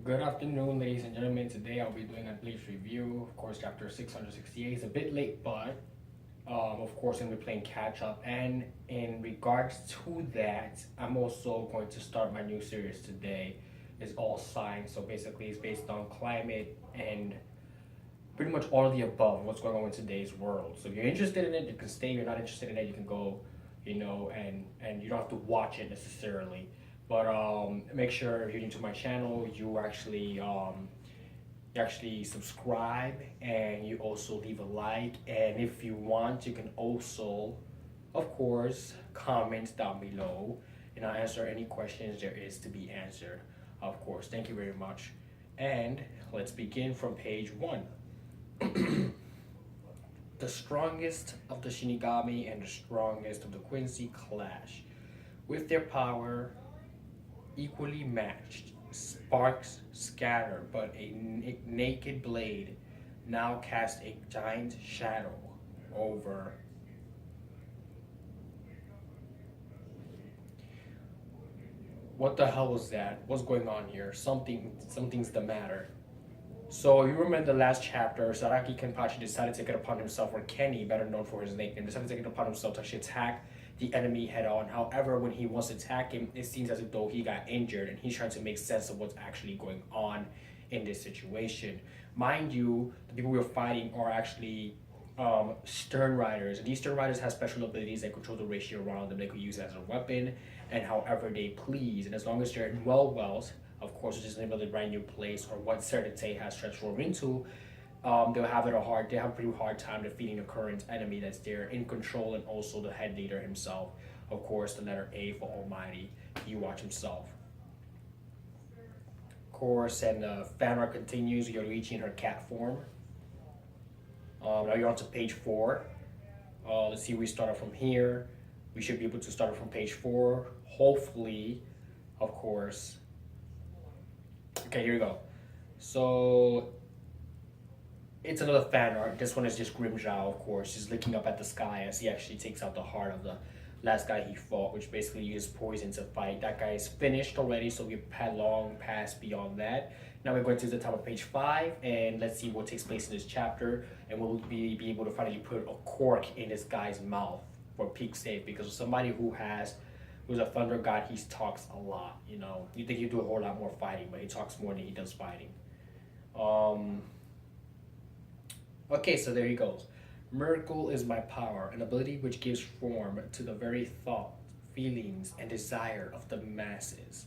Good afternoon, ladies and gentlemen. Today I'll be doing a Bleach review. Of course, chapter 668 is a bit late, but of course, I'm going to be playing catch up. And in regards to that, I'm also going to start my new series today. It's all science, so basically, it's based on climate and pretty much all of the above, what's going on in today's world. So if you're interested in it, you can stay. If you're not interested in it, you can go, and you don't have to watch it necessarily. But make sure if you're new to my channel, you actually subscribe and you also leave a like. And if you want, you can also, of course, comment down below, and I'll answer any questions there is to be answered. Of course, thank you very much. And let's begin from page 1. The strongest of the Shinigami and the strongest of the Quincy clash. With their power equally matched, sparks scatter, but a naked blade now casts a giant shadow over. What the hell was that? What's going on here? Something's the matter. So you remember the last chapter, Saraki Kenpachi decided to take it upon himself, or Kenny, better known for his nickname, decided to take it upon himself to actually attack the enemy head on. However, when he wants to attack him, it seems as though he got injured, and he's trying to make sense of what's actually going on in this situation. Mind you, the people we're fighting are actually stern riders, and these stern riders have special abilities that control the ratio around them. They could use it as a weapon and however they please, and as long as they're in wells, of course, which is the name of the brand new place or what Cerdate has transformed into, they have a pretty hard time defeating the current enemy that's there in control, and also the head leader himself. Of course, the letter A for Almighty, you watch himself. Of course, and the fan art continues. Yoruichi in her cat form. Now you're on to page 4. Let's see, we start from here. We should be able to start from page 4. Hopefully, of course. Okay, here we go. So it's another fan art. This one is just Grimjow, of course. He's looking up at the sky as he actually takes out the heart of the last guy he fought, which basically used poison to fight. That guy is finished already, so we've had long passed beyond that. Now we're going to the top of page 5, and let's see what takes place in this chapter, and we'll be able to finally put a cork in this guy's mouth for peak save, because somebody who's a thunder god, he talks a lot, You think he'd do a whole lot more fighting, but he talks more than he does fighting. Okay, so there he goes. Miracle is my power, an ability which gives form to the very thought, feelings, and desire of the masses.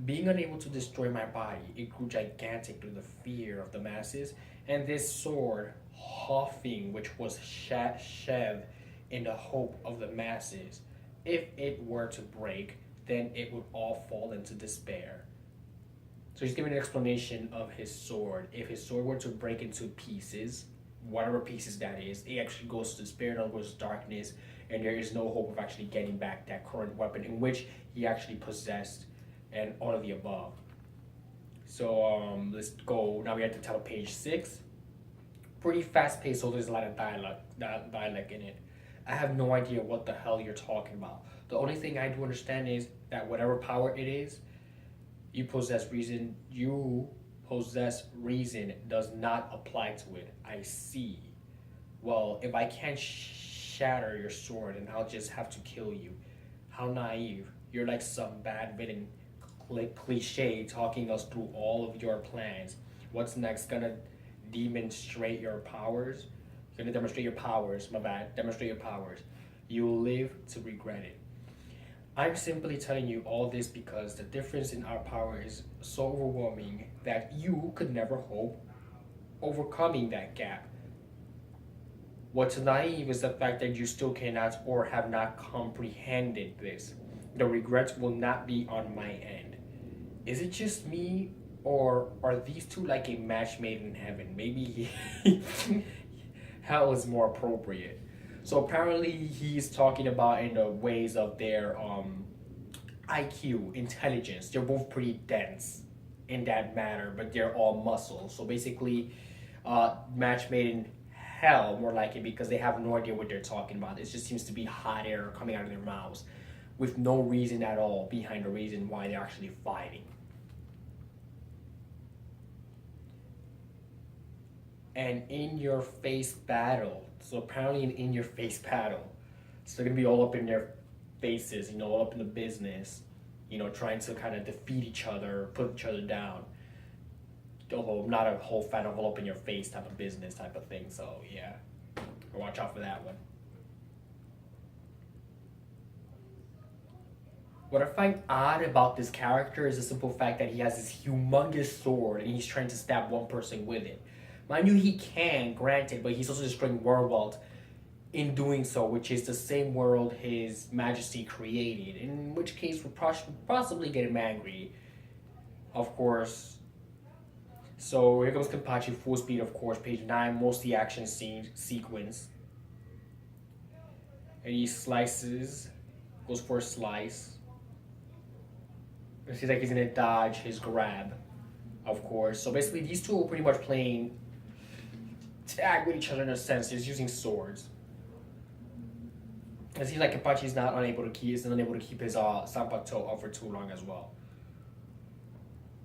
Being unable to destroy my body, it grew gigantic through the fear of the masses, and this sword, Hoffing, which was Shev in the hope of the masses. If it were to break, then it would all fall into despair. So he's giving an explanation of his sword. If his sword were to break into pieces, whatever pieces that is, it actually goes to despair, it goes to darkness, and there is no hope of actually getting back that current weapon in which he actually possessed, and all of the above. So let's go. Now we're at the top of page 6. Pretty fast paced, so there's a lot of dialect in it. I have no idea what the hell you're talking about. The only thing I do understand is that whatever power it is, you possess reason does not apply to it. I see. Well, if I can't shatter your sword, then I'll just have to kill you. How naive. You're like some bad villain cliche talking us through all of your plans. What's next? Gonna demonstrate your powers? Gonna demonstrate your powers, my bad. Demonstrate your powers. You'll live to regret it. I'm simply telling you all this because the difference in our power is so overwhelming that you could never hope overcoming that gap. What's naive is the fact that you still cannot or have not comprehended this. The regrets will not be on my end. Is it just me, or are these two like a match made in heaven? Maybe hell is more appropriate. So apparently he's talking about in the ways of their IQ, intelligence. They're both pretty dense in that matter, but they're all muscle. So basically, match made in hell, more like it, because they have no idea what they're talking about. It just seems to be hot air coming out of their mouths with no reason at all behind the reason why they're actually fighting. an in your face battle. So apparently an in your face battle. So they're gonna be all up in their faces, all up in the business, trying to kind of defeat each other, put each other down. Although I'm not a whole fan of all up in your face type of business type of thing, so yeah. Watch out for that one. What I find odd about this character is the simple fact that he has this humongous sword and he's trying to stab one person with it. Mind you, he can, granted, but he's also destroying world in doing so, which is the same world His Majesty created, in which case we'll possibly get him angry, of course. So here comes Kenpachi, full speed, of course, page 9, mostly action scene sequence. And he slices, goes for a slice. It seems like he's gonna dodge his grab, of course. So basically, these two are pretty much playing tag with each other in a sense. He's using swords. It seems like Kenpachi's unable to keep his Sanpakuto up for too long as well.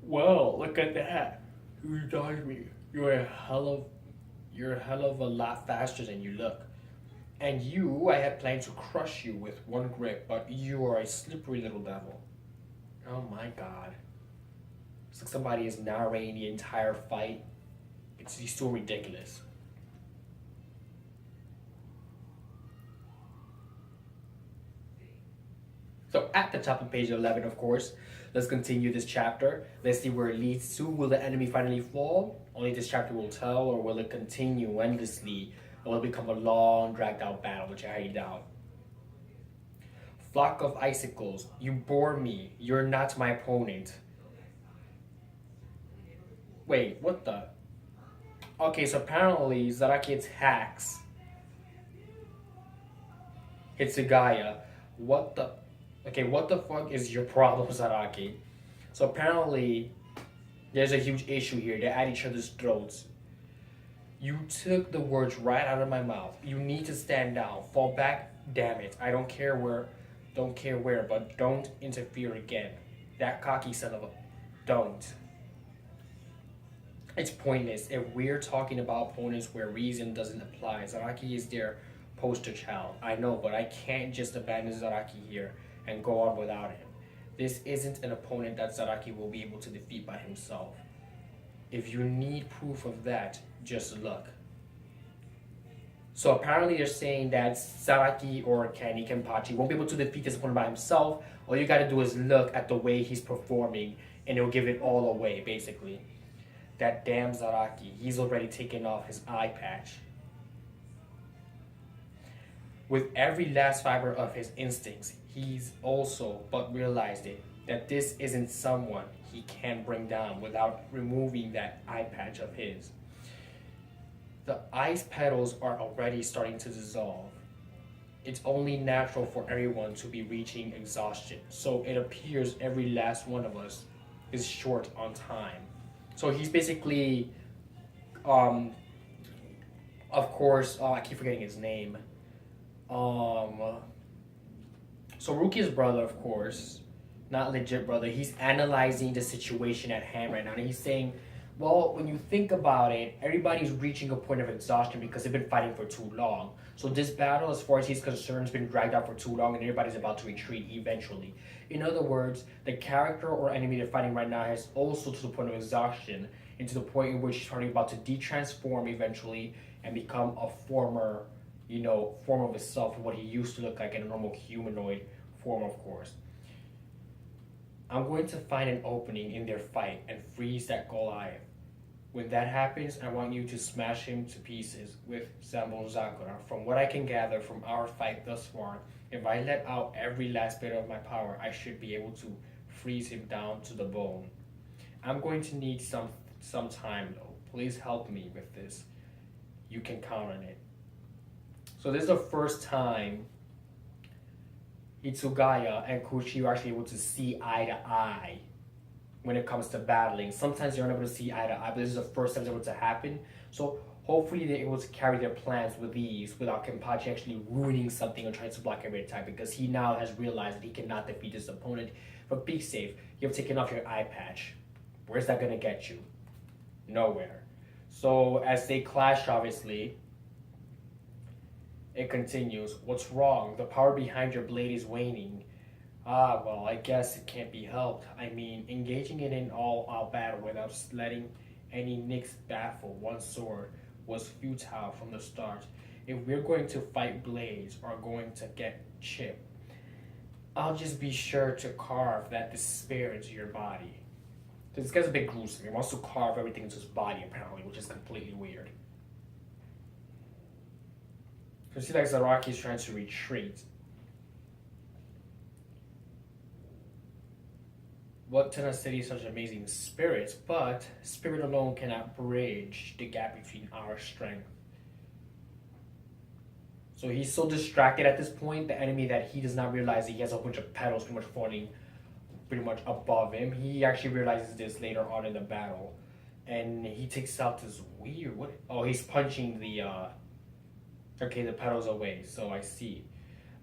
Well, look at that. You dodged me. You're a hell of a lot faster than you look. And I had planned to crush you with one grip, but you are a slippery little devil. Oh my god. It's like somebody is narrating the entire fight. It's so ridiculous. So at the top of page 11, of course, let's continue this chapter. Let's see where it leads to. Will the enemy finally fall? Only this chapter will tell, or will it continue endlessly? Or will it become a long, dragged out battle, which I highly doubt. Flock of icicles, you bore me. You're not my opponent. Wait, what the? Okay, so apparently Zaraki attacks Hitsugaya. What the? Okay, what the fuck is your problem, Zaraki? So apparently there's a huge issue here. They're at each other's throats. You took the words right out of my mouth. You need to stand down. Fall back. Damn it. I don't care where, but don't interfere again. That cocky son of a... Don't. It's pointless. If we're talking about opponents where reason doesn't apply, Zaraki is their poster child. I know, but I can't just abandon Zaraki here and go on without him. This isn't an opponent that Zaraki will be able to defeat by himself. If you need proof of that, just look. So apparently they're saying that Zaraki or Kenpachi won't be able to defeat this opponent by himself. All you gotta do is look at the way he's performing and it'll give it all away, basically. That damn Zaraki, he's already taken off his eye patch. With every last fiber of his instincts, he's also but realized it, that this isn't someone he can bring down without removing that eye patch of his. The ice petals are already starting to dissolve. It's only natural for everyone to be reaching exhaustion, so it appears every last one of us is short on time. So he's basically, of course, I keep forgetting his name. So Rukia's brother, of course, not legit brother, he's analyzing the situation at hand right now, and he's saying, well, when you think about it, everybody's reaching a point of exhaustion because they've been fighting for too long. So this battle, as far as he's concerned, has been dragged out for too long, and everybody's about to retreat eventually. In other words, the character or enemy they're fighting right now has also to the point of exhaustion, and to the point in which he's probably about to detransform eventually and become a former, form of himself, what he used to look like in a normal humanoid form, of course. I'm going to find an opening in their fight and freeze that Goliath. When that happens, I want you to smash him to pieces with Zambozakura. From what I can gather from our fight thus far, if I let out every last bit of my power, I should be able to freeze him down to the bone. I'm going to need some time though. Please help me with this. You can count on it. So this is the first time Hitsugaya and Kushi are actually able to see eye to eye when it comes to battling. Sometimes they're unable to see eye to eye, but this is the first time it's able to happen. So hopefully they're able to carry their plans with ease without Kenpachi actually ruining something or trying to block every attack, because he now has realized that he cannot defeat his opponent. But be safe, you have taken off your eye patch. Where's that gonna get you? Nowhere. So as they clash, obviously, it continues. What's wrong? The power behind your blade is waning. Ah, well, I guess it can't be helped. I mean, engaging in an all-out battle without letting any nicks baffle one sword was futile from the start. If we're going to fight blades or going to get chipped, I'll just be sure to carve that despair into your body. This guy's a bit gruesome. He wants to carve everything into his body, apparently, which is completely weird. So it seems like Zaraki's trying to retreat. What tenacity, such amazing spirits, but spirit alone cannot bridge the gap between our strength. So he's so distracted at this point, the enemy, that he does not realize that he has a bunch of petals pretty much falling pretty much above him. He actually realizes this later on in the battle. And he takes out this weird, what? Oh, he's punching the, okay, the petals away. So I see.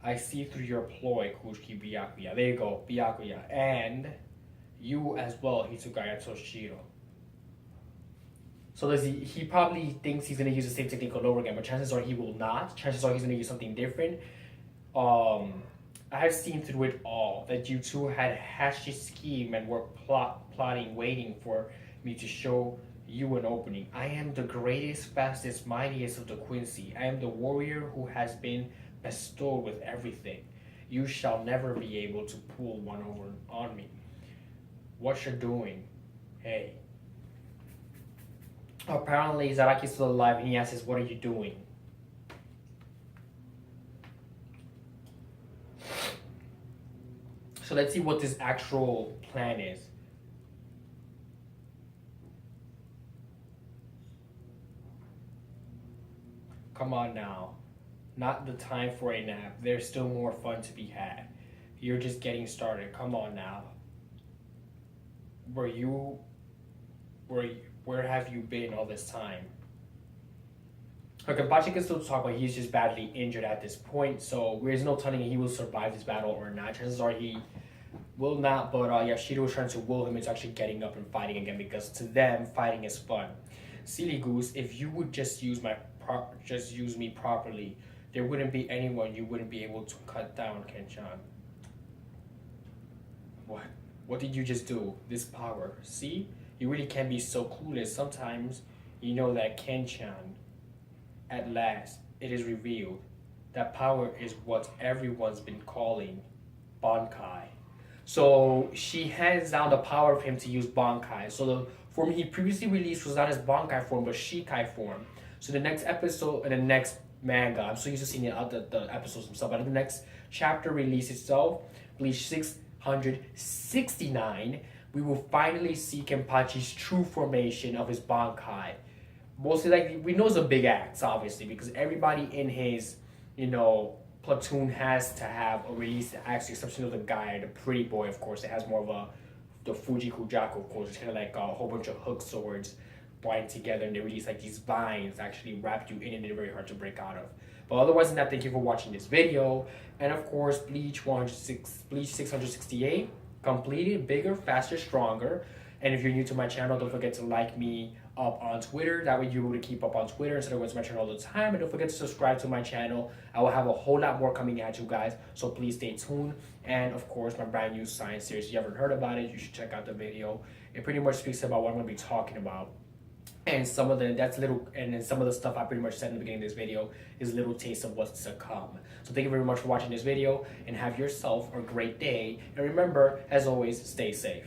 I see through your ploy, Kushiki Byakuya. There you go, Byakuya. And you as well, Hitsugaya Toshiro. So he probably thinks he's going to use the same technique all over again, but chances are he will not. Chances are he's going to use something different. I have seen through it all that you two had hatched a scheme and were plotting, waiting for me to show you an opening. I am the greatest, fastest, mightiest of the Quincy. I am the warrior who has been bestowed with everything. You shall never be able to pull one over on me. What you're doing? Hey. Apparently Zaraki's still alive and he asks, what are you doing? So let's see what this actual plan is. Come on now. Not the time for a nap. There's still more fun to be had. You're just getting started. Come on now. Where have you been all this time? Okay, Bachi can still talk, but he's just badly injured at this point, so there's no telling he will survive this battle or not. Chances are he will not, but Yashiro was trying to will him into actually getting up and fighting again, because to them, fighting is fun. Silly goose, if you would just use me properly, there wouldn't be anyone you wouldn't be able to cut down, Kenchan. What? What did you just do? This power. See? You really can be so clueless. Sometimes you know that Kenchan, at last, it is revealed. That power is what everyone's been calling Bankai. So she hands down the power of him to use Bankai. So the form he previously released was not his Bankai form, but Shikai form. So the next episode, and the next manga, I'm so used to seeing the episodes themselves, but in the next chapter release itself, Bleach 669, we will finally see Kenpachi's true formation of his Bankai. Mostly, like, we know it's a big axe, obviously, because everybody in his, platoon has to have a released axe, exception of the guy, the pretty boy, of course. It has more of the Fuji Kujaku, of course. It's kind of like a whole bunch of hook swords bind together, and they release like these vines actually wrap you in, and they're very hard to break out of. But otherwise than that, thank you for watching this video. And of course, Bleach 668 completed, bigger, faster, stronger. And if you're new to my channel, don't forget to like me up on Twitter. That way you're able to keep up on Twitter instead of going to my channel all the time. And don't forget to subscribe to my channel. I will have a whole lot more coming at you guys, so please stay tuned. And of course, my brand new science series. If you haven't heard about it, you should check out the video. It pretty much speaks about what I'm going to be talking about. And some of then some of the stuff I pretty much said in the beginning of this video is little taste of what's to come. So thank you very much for watching this video, and have yourself a great day. And remember, as always, stay safe.